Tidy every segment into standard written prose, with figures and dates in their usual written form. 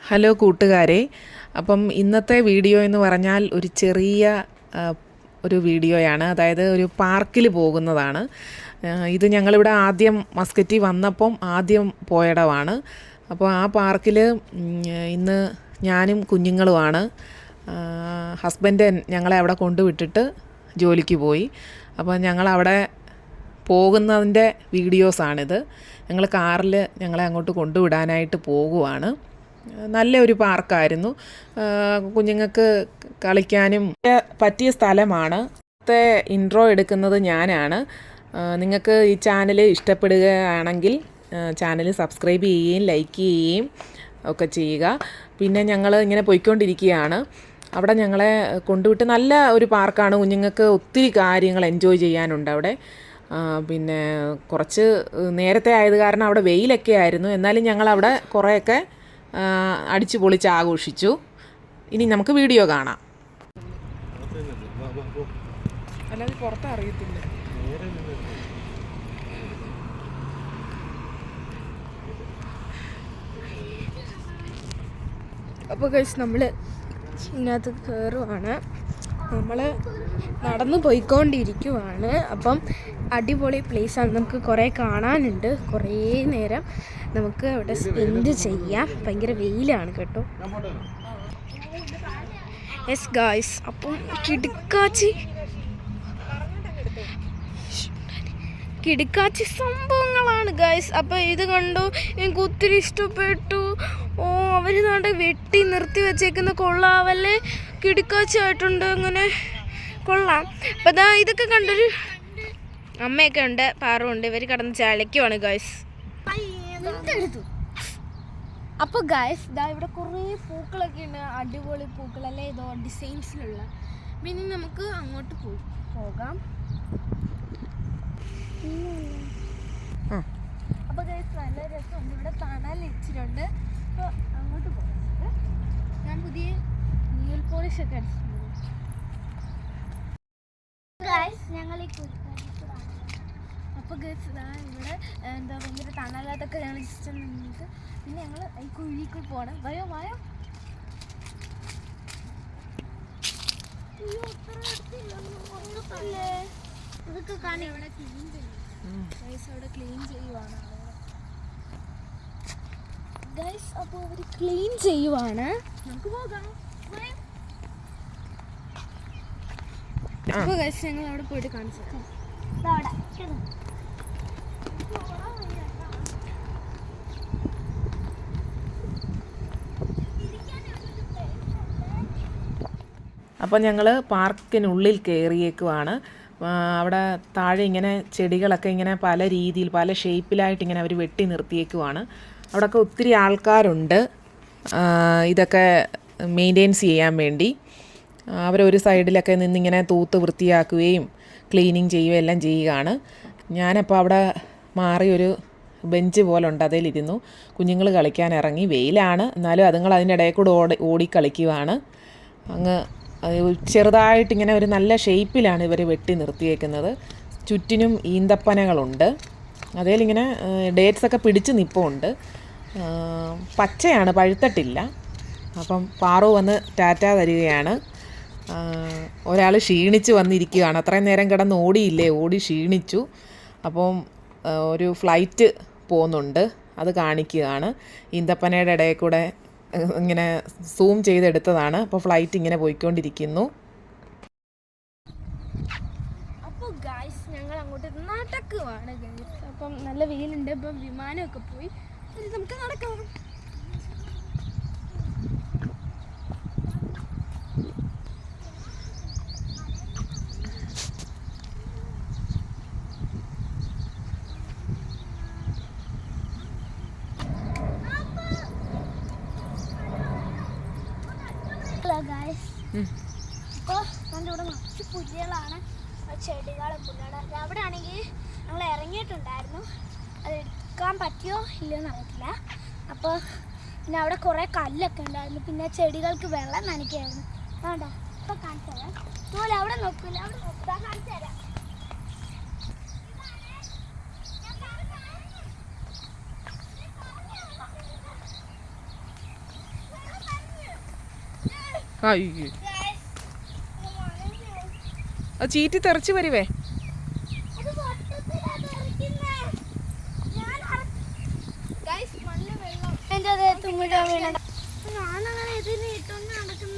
Hello കൂട്ടുകാരെ, അപ്പം ഇന്നത്തെ വീഡിയോ എന്ന് പറഞ്ഞാൽ ഒരു ചെറിയ ഒരു വീഡിയോയാണ്. അതായത് ഒരു പാർക്കിൽ പോകുന്നതാണ്. ഇത് ഞങ്ങളിവിടെ ആദ്യം മസ്കറ്റി വന്നപ്പം ആദ്യം പോയിടമാണ്. അപ്പോൾ ആ പാർക്കിൽ ഇന്ന് ഞാനും കുഞ്ഞുങ്ങളുമാണ്. ഹസ്ബൻഡ് ഞങ്ങളെ അവിടെ കൊണ്ടുവിട്ടിട്ട് ജോലിക്ക് പോയി. അപ്പോൾ ഞങ്ങളവിടെ പോകുന്നതിൻ്റെ വീഡിയോസാണിത്. ഞങ്ങൾ കാറിൽ ഞങ്ങളെ അങ്ങോട്ട് കൊണ്ടുവിടാനായിട്ട് പോകുവാണ്. നല്ലൊരു പാർക്കായിരുന്നു. കുഞ്ഞുങ്ങൾക്ക് കളിക്കാനും പറ്റിയ സ്ഥലമാണ്. ഇന്നത്തെ ഇൻട്രോ എടുക്കുന്നത് ഞാനാണ്. നിങ്ങൾക്ക് ഈ ചാനൽ ഇഷ്ടപ്പെടുകയാണെങ്കിൽ ചാനൽ സബ്സ്ക്രൈബ് ചെയ്യുകയും ലൈക്ക് ചെയ്യുകയും ഒക്കെ ചെയ്യുക. പിന്നെ ഞങ്ങൾ ഇങ്ങനെ പോയിക്കൊണ്ടിരിക്കുകയാണ്. അവിടെ ഞങ്ങളെ കൊണ്ടുവിട്ട് നല്ല ഒരു പാർക്കാണ്. കുഞ്ഞുങ്ങൾക്ക് ഒത്തിരി കാര്യങ്ങൾ എൻജോയ് ചെയ്യാനുണ്ട് അവിടെ. പിന്നെ കുറച്ച് നേരത്തെ ആയത് കാരണം അവിടെ വെയിലൊക്കെ ആയിരുന്നു. എന്നാലും ഞങ്ങളവിടെ കുറേയൊക്കെ അടിച്ചു പൊളിച്ച് ആഘോഷിച്ചു. ഇനി നമുക്ക് വീഡിയോ കാണാം. അല്ലാതെ പുറത്ത് അറിയത്തില്ല. അപ്പോൾ ഗൈസ് നമ്മൾ ഇതിനകത്ത് കയറുവാണ്. നമ്മൾ നടന്നു പോയിക്കൊണ്ടിരിക്കുവാണ്. അപ്പം അടിപൊളി പ്ലേസാണ്. നമുക്ക് കുറേ കാണാനുണ്ട്. കുറേ നേരം നമുക്ക് അവിടെ സ്പെൻഡ് ചെയ്യാം. ഭയങ്കര വെയിലാണ് കേട്ടോ. യെസ് ഗായ്സ്, അപ്പം കിടുക്കാച്ചി സംഭവങ്ങളാണ് ഗായ്സ്. അപ്പോൾ ഇത് കണ്ടു, എനിക്ക് ഒത്തിരി ഇഷ്ടപ്പെട്ടു. അവർ നാട് വെട്ടി നിർത്തി വെച്ചേക്കുന്ന കൊള്ളാവല്ലേ, കിടുക്കാച്ചി ആയിട്ടുണ്ട്. അങ്ങനെ കൊള്ളാം. അപ്പം അതാ ഇതൊക്കെ കണ്ടൊരു അമ്മയൊക്കെ ഉണ്ട്, പാറുണ്ട്. ഇവർ കിടന്ന് ചാലയ്ക്കുവാണ് ഗായ്സ്. അപ്പോൾ ഗായ്സ് ഇതാ ഇവിടെ കുറേ പൂക്കളൊക്കെ ഉണ്ട്. അടിപൊളി പൂക്കളല്ലേ, ഇതോ ഡിസൈൻസിലുള്ള. പിന്നെ നമുക്ക് അങ്ങോട്ട് പോകാം. അപ്പോൾ ഗായ്സ് നല്ല രസമുണ്ട്. ഇവിടെ തണൽ ഇച്ചിട്ടുണ്ട്. അപ്പോൾ അങ്ങോട്ട് പോകുന്നുണ്ട്. ഞാൻ പുതിയ നെയിൽ പോളിഷ് ഒക്കെ അടിച്ചിട്ടുണ്ട്. ഞങ്ങൾ ഈ അപ്പോൾ ഗൈസ് ഇതാ ഇവിടെ എന്താ ഭയങ്കര തണലാതൊക്കെ ഞങ്ങൾ ജസ്റ്റ് നിന്നിട്ട് പിന്നെ ഞങ്ങൾ ഈ കുഴിക്ക് പോകണം. വയോ അതൊക്കെ കാണി അവിടെ ക്ലീൻ ചെയ്യും ഗൈസ്. അവിടെ ക്ലീൻ ചെയ്യുവാണ് ഗൈസ്. അപ്പോൾ അവർ ക്ലീൻ ചെയ്യുവാണ്. നമുക്ക് പോകാം. അപ്പോൾ ഗൈസ് ഞങ്ങൾ അവിടെ പോയിട്ട് കാണിച്ചു തരാം. അപ്പോൾ ഞങ്ങൾ പാർക്കിനുള്ളിൽ കയറിയേക്കുവാണ്. അവിടെ താഴെ ഇങ്ങനെ ചെടികളൊക്കെ ഇങ്ങനെ പല രീതിയിൽ പല ഷേപ്പിലായിട്ട് ഇങ്ങനെ അവർ വെട്ടി നിർത്തിയേക്കുവാണ്. അവിടെയൊക്കെ ഒത്തിരി ആൾക്കാരുണ്ട് ഇതൊക്കെ മെയിൻറ്റെയിൻസ് ചെയ്യാൻ വേണ്ടി. അവരൊരു സൈഡിലൊക്കെ നിന്നിങ്ങനെ തൂത്ത് വൃത്തിയാക്കുകയും ക്ലീനിങ് ചെയ്യുകയും എല്ലാം ചെയ്യുകയാണ്. ഞാനപ്പോൾ അവിടെ മാറി ഒരു ബെഞ്ച് പോലെ ഉണ്ട്, അതിലിരുന്നു. കുഞ്ഞുങ്ങൾ കളിക്കാൻ ഇറങ്ങി. വെയിലാണ്, എന്നാലും അതുങ്ങൾ അതിൻ്റെ ഇടയിൽ കൂടെ ഓടി കളിക്കുവാണ്. അങ്ങ് ചെറുതായിട്ടിങ്ങനെ ഒരു നല്ല ഷേപ്പിലാണ് ഇവർ വെട്ടി നിർത്തിയേക്കുന്നത്. ചുറ്റിനും ഈന്തപ്പനകളുണ്ട്. അതിലിങ്ങനെ ഡേറ്റ്സൊക്കെ പിടിച്ച് നിൽപ്പുണ്ട്. പച്ചയാണ്, പഴുത്തിട്ടില്ല. അപ്പം പാറു വന്ന് ടാറ്റ തരികയാണ്. ഒരാൾ ക്ഷീണിച്ച് വന്നിരിക്കുകയാണ്. അത്രയും നേരം കിടന്ന് ഓടി ക്ഷീണിച്ചു. അപ്പം ഒരു ഫ്ലൈറ്റ് പോകുന്നുണ്ട്, അത് കാണിക്കുകയാണ്. ഈന്തപ്പനയുടെ ഇടയിൽ കൂടെ ഇങ്ങനെ സൂം ചെയ്തെടുത്തതാണ്. അപ്പോൾ ഫ്ലൈറ്റ് ഇങ്ങനെ പോയിക്കൊണ്ടിരിക്കുന്നു. അപ്പോൾ ഗായ്സ് ഞങ്ങൾ അങ്ങോട്ട് നടക്കുവാണ് ഗായ്സ്. അപ്പം നല്ല വെയിലുണ്ട്. ഇപ്പം വിമാനമൊക്കെ പോയി. നമുക്ക് നടക്കാം. ഇപ്പോൾ നമ്മുടെ ഇവിടെ നിറച്ച് പുല്ലുകളാണ്, പുല്ലുകൾ. അവിടെ ആണെങ്കിൽ ഞങ്ങൾ ഇറങ്ങിയിട്ടുണ്ടായിരുന്നു. അത് എടുക്കാൻ പറ്റിയോ ഇല്ലയെന്ന് അറിയത്തില്ല. അപ്പോൾ പിന്നെ അവിടെ കുറേ കല്ലൊക്കെ ഉണ്ടായിരുന്നു. പിന്നെ ചെടികൾക്ക് വെള്ളം നനയ്ക്കായിരുന്നു. വേണ്ട ഇപ്പോൾ കാണിച്ചു തരാം. അതുപോലെ അവിടെ നോക്കില്ല, അവിടെ നോക്കുക, കാണിച്ചു തരാം. അയ്യോ, അത് ചീറ്റി തെറിച്ച് വരുവേ. ഞാനങ്ങനെ ഇതിന് ഇട്ടൊന്ന് നടക്കുന്ന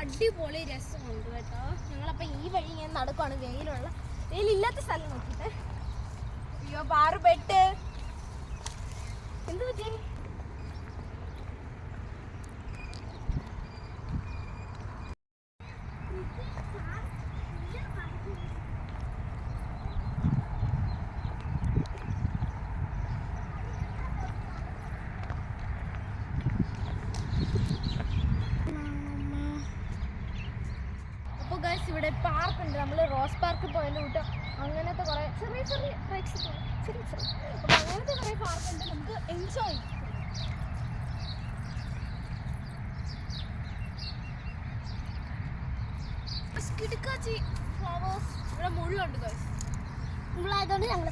അടിപൊളി രസമുണ്ട് കേട്ടോ. ഞങ്ങളപ്പോൾ ഈ വഴി ഇങ്ങനെ നടക്കുവാണ്, വെയിലില്ലാത്ത സ്ഥലം നോക്കിയിട്ട്. അയ്യോ പാറു പെട്ട് എന്ത് പറ്റി? ഇവിടെ പാർക്ക് ഉണ്ട്. നമ്മൾ റോസ് പാർക്ക് പോയതിൻ്റെ കൂട്ട് അങ്ങനത്തെ കുറേ ചെറിയ ചെറിയ ട്രക്സ് അപ്പം അങ്ങനത്തെ കുറേ പാർക്ക് ഉണ്ട്. നമുക്ക് എൻജോയ് കിടക്കാച്ചി ഫ്ലവേഴ്സ് ഇവിടെ മുഴുവുണ്ട് ഗൈസ്. മുഴുവായതുകൊണ്ട് ഞങ്ങൾ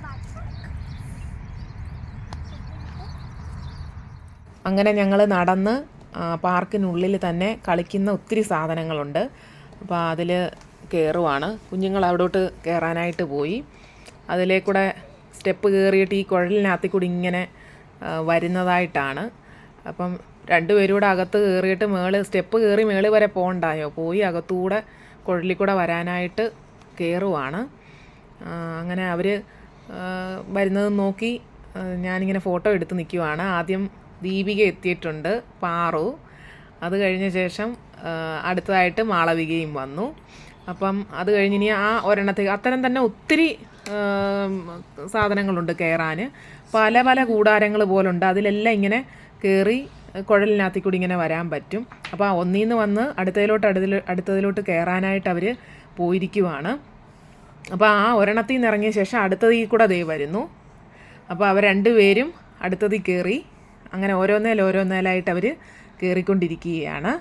അങ്ങനെ ഞങ്ങൾ നടന്ന് പാർക്കിനുള്ളിൽ തന്നെ കളിക്കുന്ന ഒത്തിരി സാധനങ്ങളുണ്ട്. അപ്പോൾ അതിൽ കയറുവാണ്. കുഞ്ഞുങ്ങൾ അവിടോട്ട് കയറാനായിട്ട് പോയി. അതിലേക്കൂടെ സ്റ്റെപ്പ് കയറിയിട്ട് ഈ കുഴലിനകത്തിൽ കൂടി ഇങ്ങനെ വരുന്നതായിട്ടാണ്. അപ്പം രണ്ടുപേരും കൂടെ അകത്ത് കയറിയിട്ട് സ്റ്റെപ്പ് കയറി മേളിൽ വരെ പോകണ്ടായോ, പോയി അകത്തുകൂടെ കുഴലിൽ കൂടെ വരാനായിട്ട് കയറുവാണ്. അങ്ങനെ അവർ വരുന്നത് നോക്കി ഞാനിങ്ങനെ ഫോട്ടോ എടുത്ത് നിൽക്കുവാണ്. ആദ്യം ദീപിക എത്തിയിട്ടുണ്ട്, പാറു. അത് കഴിഞ്ഞ ശേഷം അടുത്തതായിട്ട് മാളവികയും വന്നു. അപ്പം അത് കഴിഞ്ഞ് ഇനി ആ ഒരെണ്ണത്തിൽ അത്തരം തന്നെ ഒത്തിരി സാധനങ്ങളുണ്ട് കയറാൻ. പല പല കൂടാരങ്ങൾ പോലുണ്ട്. അതിലെല്ലാം ഇങ്ങനെ കയറി കുഴലിനകത്തിൽ കൂടി ഇങ്ങനെ വരാൻ പറ്റും. അപ്പോൾ ഒന്നിൽ നിന്ന് വന്ന് അടുത്തതിലോട്ട് കയറാനായിട്ട് അവർ പോയിരിക്കുവാണ്. അപ്പോൾ ആ ഒരെണ്ണത്തിൽ നിന്ന് ഇറങ്ങിയ ശേഷം അടുത്തതിൽ കൂടെ ദേ വരുന്നു. അപ്പോൾ അവർ രണ്ടുപേരും അടുത്തതിൽ കയറി. അങ്ങനെ ഓരോന്നേലായിട്ട് അവർ കയറിക്കൊണ്ടിരിക്കുകയാണ്.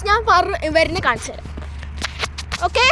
ഞാൻ വരുന്ന കാണിച്ചു തരാം. ഓക്കെ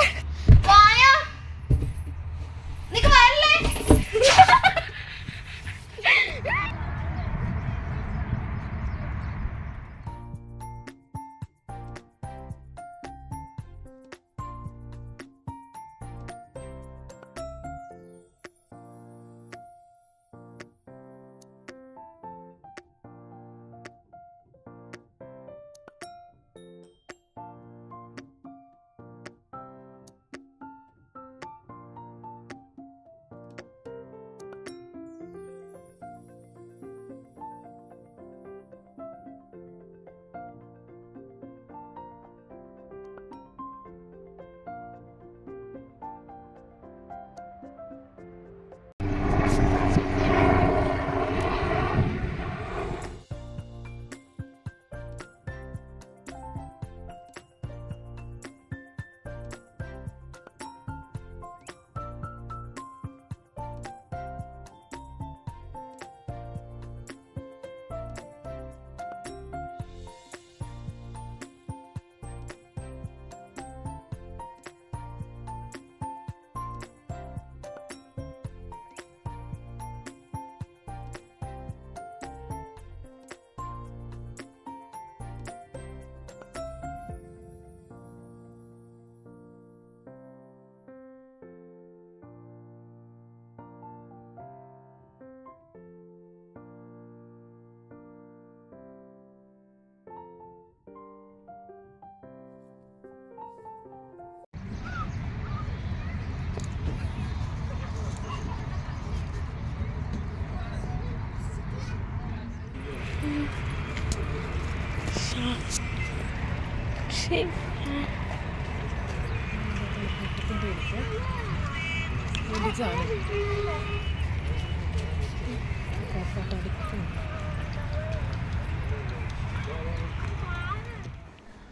ശരി.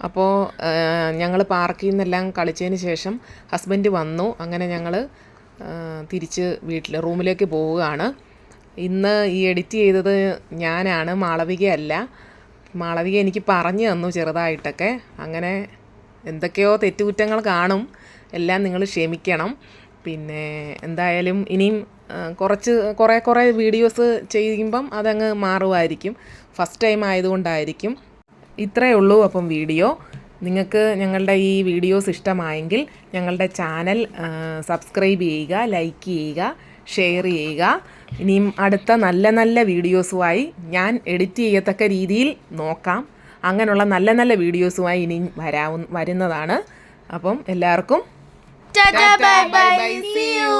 അപ്പോൾ ഞങ്ങൾ പാർക്കിൽ നിന്നെല്ലാം കളിച്ചതിന് ശേഷം ഹസ്ബൻഡ് വന്നു. അങ്ങനെ ഞങ്ങൾ തിരിച്ച് റൂമിലേക്ക് പോവുകയാണ്. ഇന്ന് ഈ എഡിറ്റ് ചെയ്തത് ഞാനാണ്, മാളവികയല്ല. മാളവിക എനിക്ക് പറഞ്ഞു തന്നു ചെറുതായിട്ടൊക്കെ. അങ്ങനെ എന്തൊക്കെയോ തെറ്റുകുറ്റങ്ങൾ കാണും, എല്ലാം നിങ്ങൾ ക്ഷമിക്കണം. പിന്നെ എന്തായാലും ഇനിയും കുറേ വീഡിയോസ് ചെയ്യുമ്പം അതങ്ങ് മാറുമായിരിക്കും. First time ആയതുകൊണ്ടായിരിക്കും. ഇത്രയേ ഉള്ളൂ അപ്പം വീഡിയോ. നിങ്ങൾക്ക് ഞങ്ങളുടെ ഈ വീഡിയോസ് ഇഷ്ടമായെങ്കിൽ ഞങ്ങളുടെ ചാനൽ സബ്സ്ക്രൈബ് ചെയ്യുക, ലൈക്ക് ചെയ്യുക, ഷെയർ ചെയ്യുക. ഇനിയും അടുത്ത നല്ല നല്ല വീഡിയോസുമായി ഞാൻ എഡിറ്റ് ചെയ്യത്തക്ക രീതിയിൽ നോക്കാം. അങ്ങനെയുള്ള നല്ല നല്ല വീഡിയോസുമായി ഇനിയും വരുന്നതാണ്. അപ്പം എല്ലാവർക്കും ബൈ ബൈ, സീ യു.